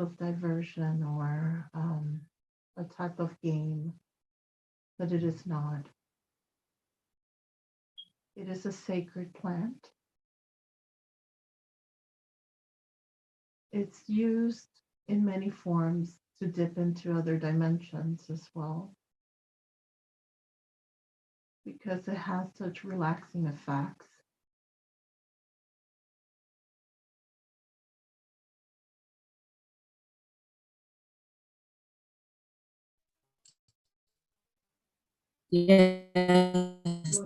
of diversion or a type of game, but it is not. It is a sacred plant. It's used in many forms to dip into other dimensions as well, because it has such relaxing effects. What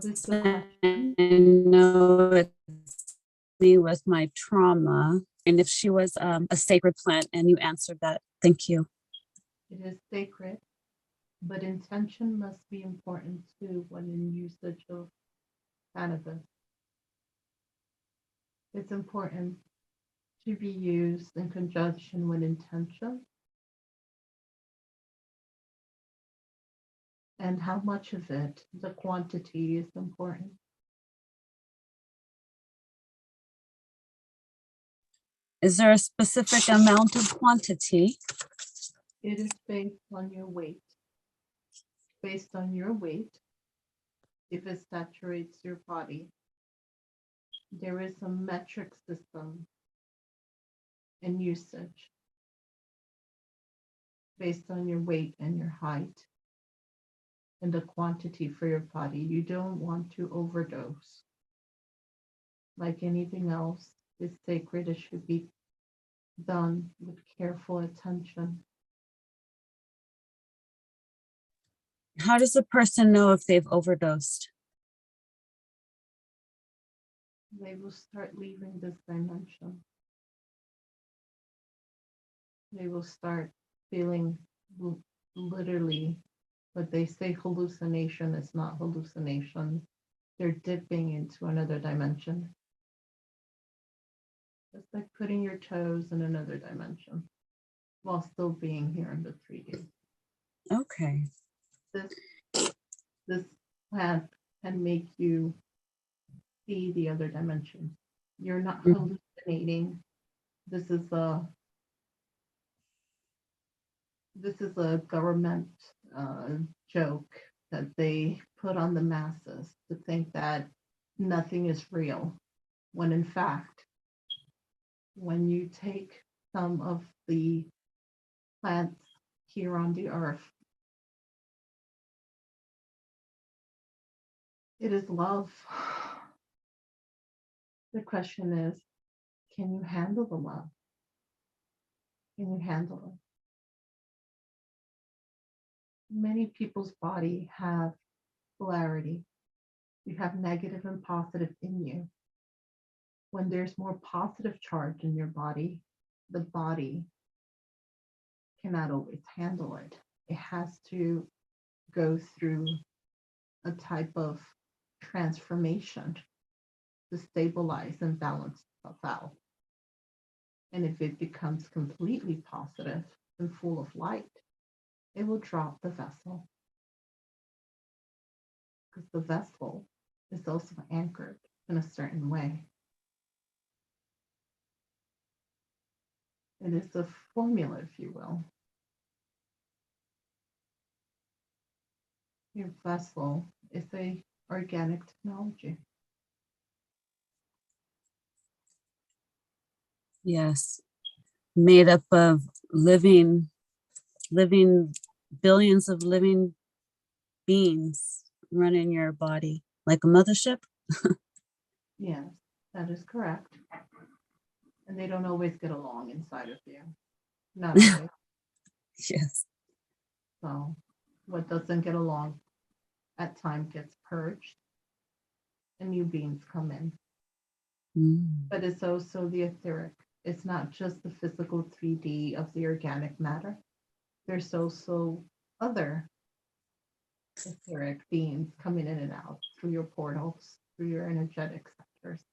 is Yes, the I question? know it's me with my trauma, and if she was a sacred plant, and you answered that. Thank you. It is sacred, but intention must be important too when in usage of cannabis. It's important to be used in conjunction with intention and how much of it, the quantity is important. Is there a specific amount of quantity? It is based on your weight. Based on your weight, if it saturates your body, there is a metric system in usage based on your weight and your height and the quantity for your body. You don't want to overdose. Like anything else, it's sacred. It should be done with careful attention. How does a person know if they've overdosed? They will start leaving this dimension. They will start feeling literally what they say hallucination is not hallucination. They're dipping into another dimension. It's like putting your toes in another dimension while still being here in the 3D. Okay. This plant can make you see the other dimension. You're not hallucinating. This is a government joke that they put on the masses to think that nothing is real, when in fact, when you take some of the plants here on the earth, it is love. The question is, can you handle the love? Can you handle it? Many people's body have polarity. You have negative and positive in you. When there's more positive charge in your body, the body cannot always handle it. It has to go through a type of transformation to stabilize and balance itself out. And if it becomes completely positive and full of light, it will drop the vessel, because the vessel is also anchored in a certain way. It is a formula, if you will. Your vessel is a organic technology. Yes. Made up of living billions of living beings running your body like a mothership. Yes, that is correct. And they don't always get along inside of you. Not always. Yes. So what doesn't get along at time gets purged and new beings come in. But it's also the etheric. It's not just the physical 3D of the organic matter. There's also other etheric beings coming in and out through your portals, through your energetic sectors.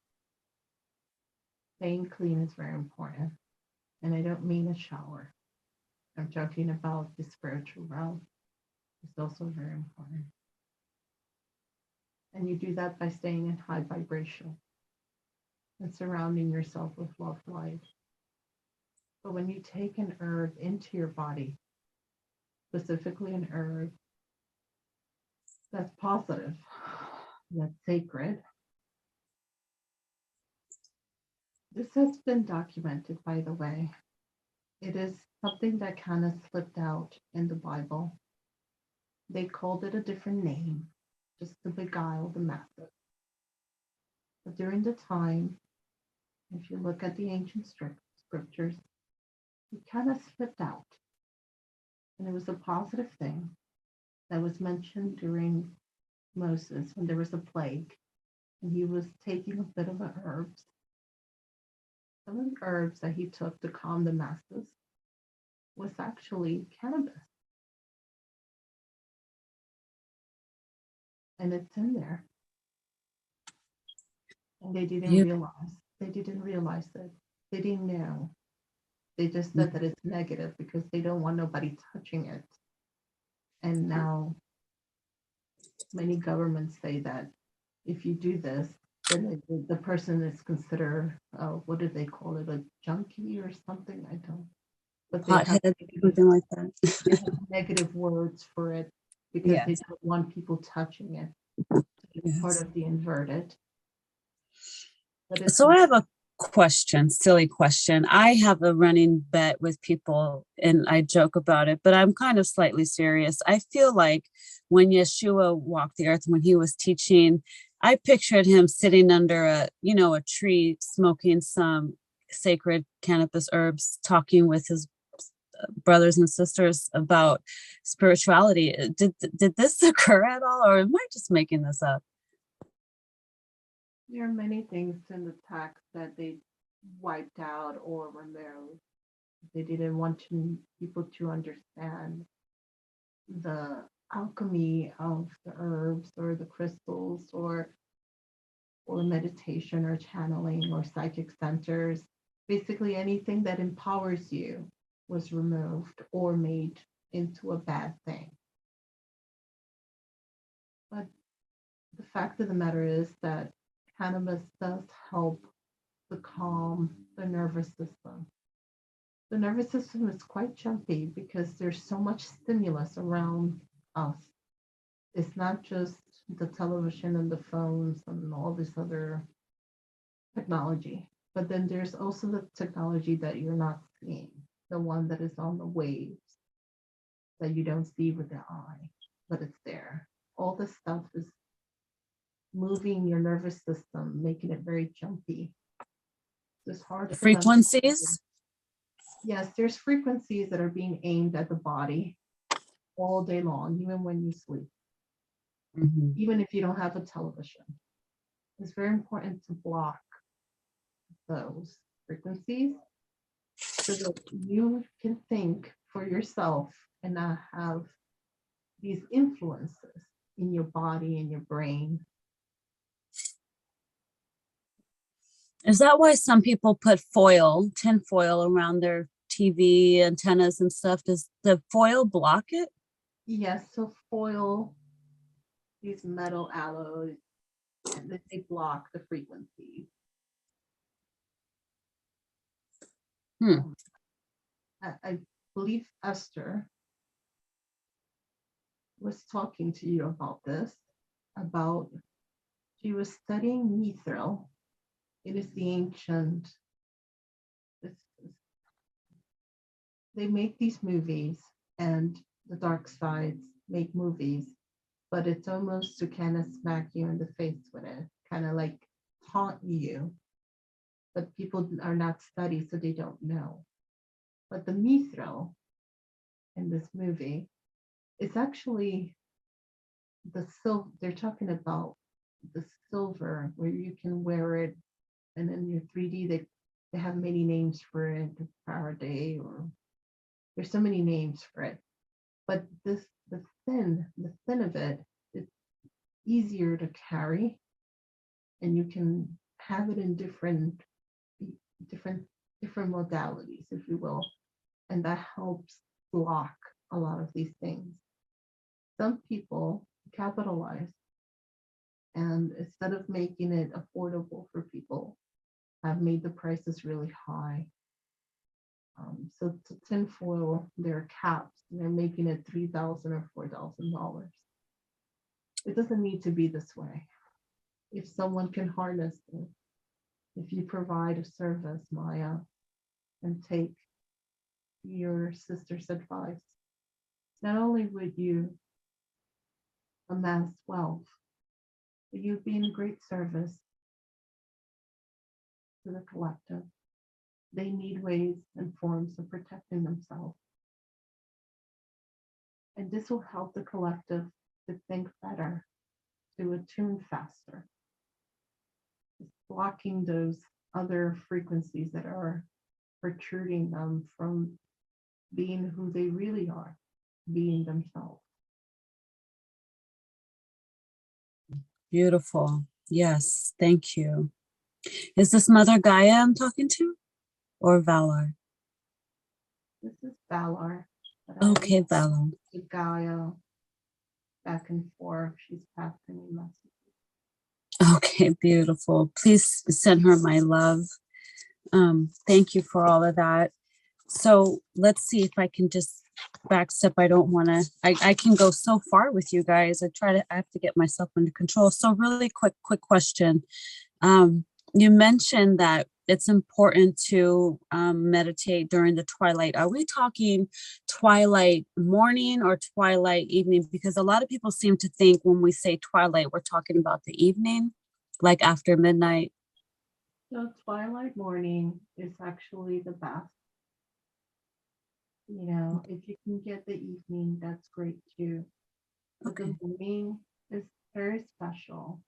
Staying clean is very important. And I don't mean a shower. I'm talking about the spiritual realm. It's also very important. And you do that by staying in high vibration and surrounding yourself with love light. But when you take an herb into your body, specifically an herb that's positive, that's sacred, this has been documented, by the way. It is something that kind of slipped out in the Bible. They called it a different name, just to beguile the masses. But during the time, if you look at the ancient scriptures, it kind of slipped out. And it was a positive thing that was mentioned during Moses when there was a plague and he was taking a bit of the herbs. Some of the herbs that he took to calm the masses was actually cannabis. And it's in there. And they didn't You, realize. They didn't realize it. They didn't know. They just said that it's negative because they don't want nobody touching it. And now many governments say that if you do this, then the person is considered, what do they call it, a junkie or something? I don't. But they have hothead, negative, something like that. they have negative words for it because they Yes. don't want people touching it. It's part Yes. of the inverted. But it's So I have a question, silly question. I have a running bet with people and I joke about it, but I'm kind of slightly serious. I feel like when Yeshua walked the earth, when he was teaching, I pictured him sitting under a tree, smoking some sacred cannabis herbs, talking with his brothers and sisters about spirituality. Did this occur at all, or am I just making this up? There are many things in the text that they wiped out or removed. They didn't want people to understand the alchemy of the herbs or the crystals or meditation or channeling or psychic centers. Basically, anything that empowers you was removed or made into a bad thing. But the fact of the matter is that cannabis does help to calm the nervous system. The nervous system is quite jumpy because there's so much stimulus around us. It's not just the television and the phones and all this other technology, but then there's also the technology that you're not seeing, the one that is on the waves that you don't see with the eye, but it's there. All this stuff is moving your nervous system, making it very jumpy. It's hard for them. Frequencies? Yes, there's frequencies that are being aimed at the body all day long, even when you sleep, even if you don't have a television. It's very important to block those frequencies so that you can think for yourself and not have these influences in your body and your brain. Is that why some people put tin foil around their TV antennas and stuff? Does the foil block it? Yes, so foil, these metal alloys, and they block the frequencies. I believe Esther was talking to you about this, about she was studying mithril. It is the ancient, they make these movies and the dark sides make movies, but it's almost to kind of smack you in the face with it, kind of like taunt you. But people are not studied, so they don't know. But the mithril in this movie, it's actually the silver. They're talking about the silver where you can wear it, and in your 3D, they have many names for it, the Faraday, or there's so many names for it. But the thin of it, it's easier to carry, and you can have it in different different modalities, if you will, and that helps block a lot of these things. Some people capitalize, and instead of making it affordable for people, have made the prices really high. So to tinfoil their caps, and they're making it $3,000 or $4,000. It doesn't need to be this way. If someone can harness it, if you provide a service, Maya, and take your sister's advice, not only would you amass wealth, but you'd be in great service to the collective. They need ways and forms of protecting themselves. And this will help the collective to think better, to attune faster, blocking those other frequencies that are protruding them from being who they really are, being themselves. Beautiful. Yes, thank you. Is this Mother Gaia I'm talking to, or Valor? This is Valor. Okay, Valor. To Gaia, back and forth. She's passing me messages. Okay, beautiful. Please send her my love. Thank you for all of that. So let's see if I can just backstep. I don't want to, I can go so far with you guys. I have to get myself under control. So really quick question. You mentioned that it's important to meditate during the twilight. Are we talking twilight morning or twilight evening? Because a lot of people seem to think when we say twilight, we're talking about the evening, like after midnight. So twilight morning is actually the best. You know, if you can get the evening, that's great too. But Okay. the morning is very special.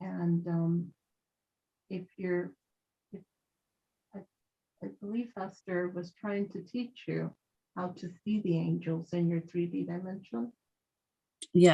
And if you're, if, I believe Esther was trying to teach you how to see the angels in your 3D dimension. Yeah.